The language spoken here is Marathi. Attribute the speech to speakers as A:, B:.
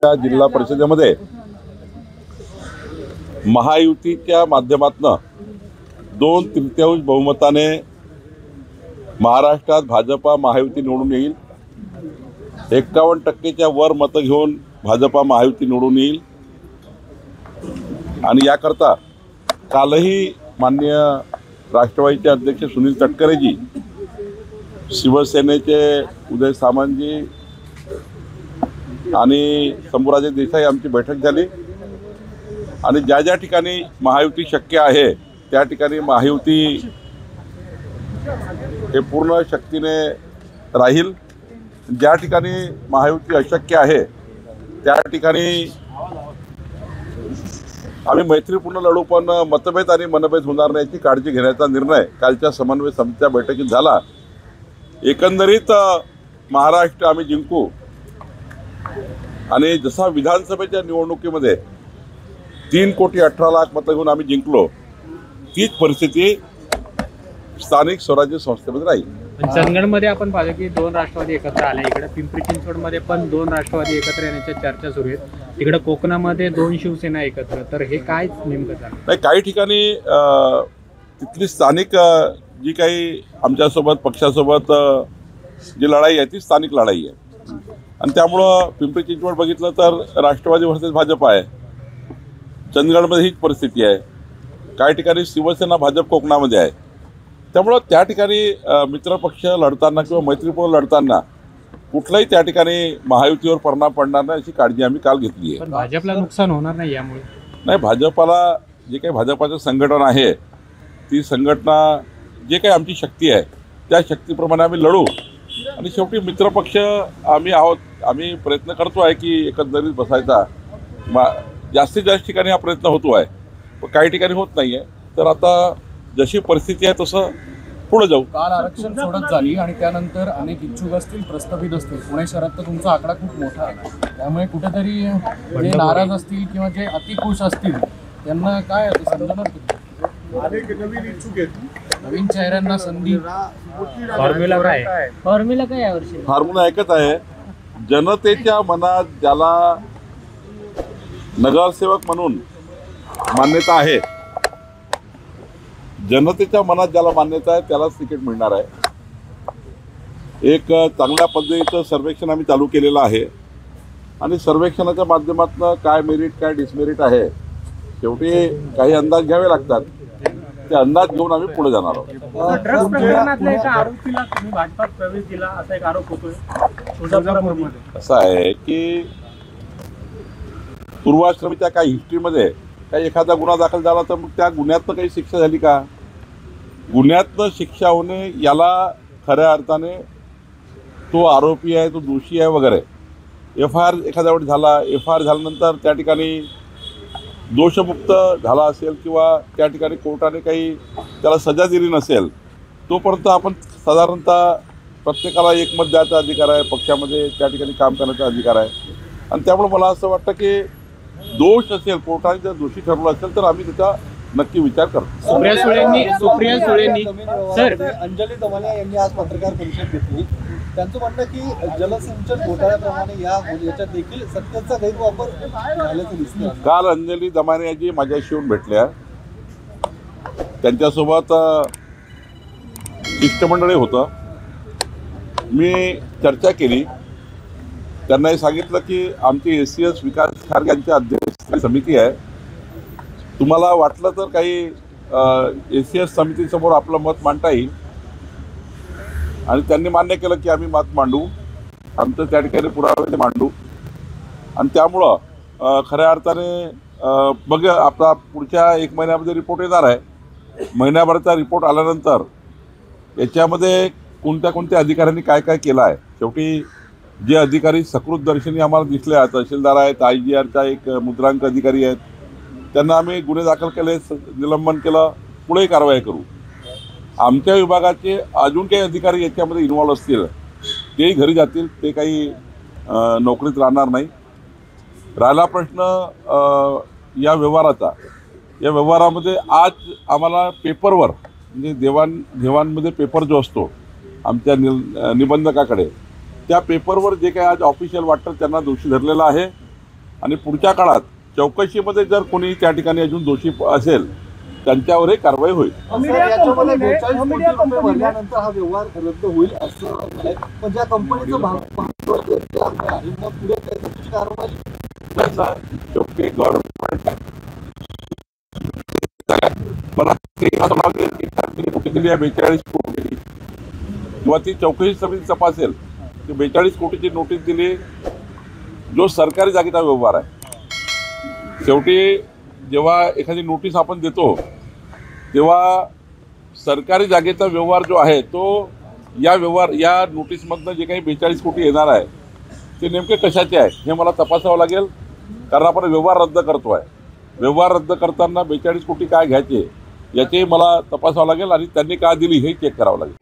A: जिल्हा परिषदेमध्ये महायुतीच्या माध्यमातून 2/3 बहुमताने महाराष्ट्रात भाजपा महायुती निवडून येईल। 51% वर मतं घेऊन भाजपा महायुती निवडून येईल आणि याकरता कालही माननीय राष्ट्रवादीचे अध्यक्ष सुनील तटकरेजी, शिवसेनेचे उदय सामंतजी आणि शंभूराजे देसाई आमची बैठक झाली आणि ज्या ज्या ठिकाणी महायुती शक्य आहे त्या ठिकाणी महायुती हे पूर्ण शक्तीने राहील। ज्या ठिकाणी महायुती अशक्य आहे त्या ठिकाणी आम्ही मैत्रीपूर्ण लढू, पण मतभेद आणि मनभेद होणार नाही याची काळजी घेण्याचा निर्णय कालच्या समन्वय समितीच्या बैठकीत झाला। एकंदरीत महाराष्ट्र आम्ही जिंकू आणि जसा विधानसभेच्या निवडणुकीमध्ये 3,18,00,000 मतं घेऊन आम्ही जिंकलो, तीच परिस्थिती स्थानिक स्वराज्य संस्थेमध्ये राहील।
B: चंदगडमध्ये आपण पाहिलं की 2 राष्ट्रवादी एकत्र आले, इकडे पिंपरी चिंचवडमध्ये पण 2 राष्ट्रवादी एकत्र येण्याच्या चर्चा सुरू आहेत, तिकडे कोकणामध्ये 2 शिवसेना एकत्र, तर हे काय नेमकं झालं?
A: नाही, काही ठिकाणी तिथली स्थानिक जी काही आमच्यासोबत पक्षासोबत जी लढाई आहे ती स्थानिक लढाई आहे आणि त्यामुळं पिंपरी चिंचवड बघितलं तर राष्ट्रवादी वर्सेस भाजप आहे। चंदगडमध्ये हीच परिस्थिती आहे। काही ठिकाणी शिवसेना भाजप कोकणामध्ये आहे। त्यामुळं त्या ठिकाणी मित्रपक्ष लढताना किंवा मैत्रीपूर्ण लढताना कुठलाही त्या ठिकाणी महायुतीवर परिणाम पडणार नाही अशी काळजी आम्ही काल घेतली आहे।
B: पण भाजपला नुकसान होणार नाही यामुळे?
A: नाही, भाजपाला जे काही भाजपाचं संघटन आहे ती संघटना जे काही आमची शक्ती आहे त्या शक्तीप्रमाणे आम्ही लढू आणि शेवटी मित्रपक्ष आम्ही आहोत। आम्ही प्रयत्न करतो आहे की एकंदरीत बसायचा, जास्तीत जास्त ठिकाणी हा प्रयत्न होतो आहे, पण काही ठिकाणी होत नाही आहे। तर आता जशी परिस्थिती आहे तसं पुढे जाऊ।
C: काल आरक्षण सोडत झाली आणि त्यानंतर अनेक इच्छुक असतील, प्रस्थापित असतील, पुणे शहरात तर तुमचा आकडा खूप मोठा आहे, त्यामुळे कुठेतरी जे नाराज असतील किंवा जे अतिखुश असतील त्यांना काय समजणार?
D: अनेक नवीन इच्छुक आहेत,
C: नवीन चेहऱ्यांना संधी।
B: फॉर्म्युला काय
C: यावर्षी?
A: फॉर्म्युला एकच आहे, जनतेच्या मनात ज्याला नगरसेवक म्हणून मान्यता आहे, जनतेच्या मनात ज्याला मान्यता आहे त्यालाच तिकीट मिळणार आहे। एक चांगल्या पद्धतीचं सर्वेक्षण आम्ही चालू केलेलं आहे आणि सर्वेक्षणाच्या माध्यमातून काय मेरिट काय डिसमेरिट आहे शेवटी काही अंदाज घ्यावे लागतात, ते अंदाज घेऊन आम्ही पुढे जाणार आहोत।
D: ड्रग्ज प्रकरणातल्या एका आरोपीला तुम्ही भाजपात प्रवेश दिला असा एक आरोप होतोय तुळजापूरमध्ये।
A: असं आहे की पूर्वाश्रमीच्या काही हिस्ट्रीमध्ये काही एखादा गुन्हा दाखल झाला तर मग त्या गुन्ह्यातनं काही शिक्षा झाली का? गुन्ह्यातनं शिक्षा होणे याला खऱ्या अर्थाने तो आरोपी आहे, तो दोषी आहे वगैरे। FIR एखाद्या वेळी झाला, FIR झाल्यानंतर त्या ठिकाणी दोषमुक्त झाला असेल किंवा त्या ठिकाणी कोर्टाने काही त्याला सजा दिली नसेल तोपर्यंत आपण साधारणतः प्रत्येकाला एकमत द्यायचा अधिकार आहे, पक्षामध्ये त्या ठिकाणी काम करण्याचा अधिकार आहे आणि त्यामुळे मला असं वाटतं की दोष असेल, कोर्टाने जर दोषी ठरवलं असेल तर आम्ही त्याचा नक्की विचार करतो।
B: सुप्रिया सुळेंनी सर
E: अंजली दमानिया यांनी आज पत्रकार परिषद घेतली, त्यांचं म्हणणं की जलसिंचन घोटाळ्याप्रमाणे याच्यात देखील सत्तेचा गैरवापर झाल्याचं दिसतं।
A: काल अंजली दमानियाजी माझ्याशी येऊन भेटल्या, त्यांच्यासोबत शिष्टमंडळी होतं, मी चर्चा केली, त्यांना हे सांगितलं की आमची ACS विकास खारगे यांची अध्यक्ष समिती आहे, तुम्हाला वाटलं तर काही ACS समितीसमोर आपलं मत मांडता येईल आणि त्यांनी मान्य केलं की आम्ही मत मांडू, आमचं त्या ठिकाणी पुरावे मांडू आणि त्यामुळं खऱ्या अर्थाने बघ आपला पुढच्या 1 महिन्यामध्ये रिपोर्ट येणार आहे। महिन्याभराचा रिपोर्ट आल्यानंतर याच्यामध्ये कोणत्या अधिकाऱ्यांनी काय काय केलं आहे, शेवटी जे अधिकारी सकृतदर्शनी आम्हाला दिसले, तहसीलदार आहेत, IGRचा एक मुद्रांक अधिकारी आहेत, त्यांना आम्ही गुन्हे दाखल केले, निलंबन केलं, पुढेही कारवाई करू। आमच्या विभागाचे अजून काही अधिकारी याच्यामध्ये इन्व्हॉल्व असतील तेही घरी जातील, ते काही नोकरीत राहणार नाही। राहिला प्रश्न या व्यवहाराचा, या व्यवहारामध्ये आज आम्हाला पेपरवर म्हणजे देवाणमध्ये पेपर जो असतो आमच्या निबंधकाकडे, त्या पेपरवर जे काही आज ऑफिशियल वाटतं त्यांना दोषी धरलेला आहे आणि पुढच्या काळात चौकशीमध्ये जर कोणी त्या ठिकाणी अजून दोषी असेल त्यांच्यावरही कारवाई होईल.
E: सर, याच्यामध्ये 42 कोटी रुपये भरल्यानंतर हा व्यवहार रद्द होईल असं आहे. पण ज्या कंपनीचं भागभांडवल आहे मग पुढे त्याची कारवाई
A: शेवटी गव्हर्नमेंट मला ते असं वाटेल की किती कोटी दिली आहे, 42 कोटी दिली किंवा ती चौकशी समिती तपासेल की 42 कोटीची नोटीस दिली जो सरकारी जागेचा व्यवहार आहे. शेवटी जेव्हा एखादी नोटीस आपण देतो तेव्हा सरकारी जागेचा व्यवहार जो आहे तो या नोटीसमधनं जे काही 42 कोटी येणार आहे ते नेमके कशाचे आहे हे मला तपासावं लागेल. कारण आपण व्यवहार रद्द करतो आहे. व्यवहार रद्द करताना 42 कोटी काय घ्यायचे याचे मला तपासावं लागेल आणि त्यांनी काय दिली हे चेक करावं लागेल.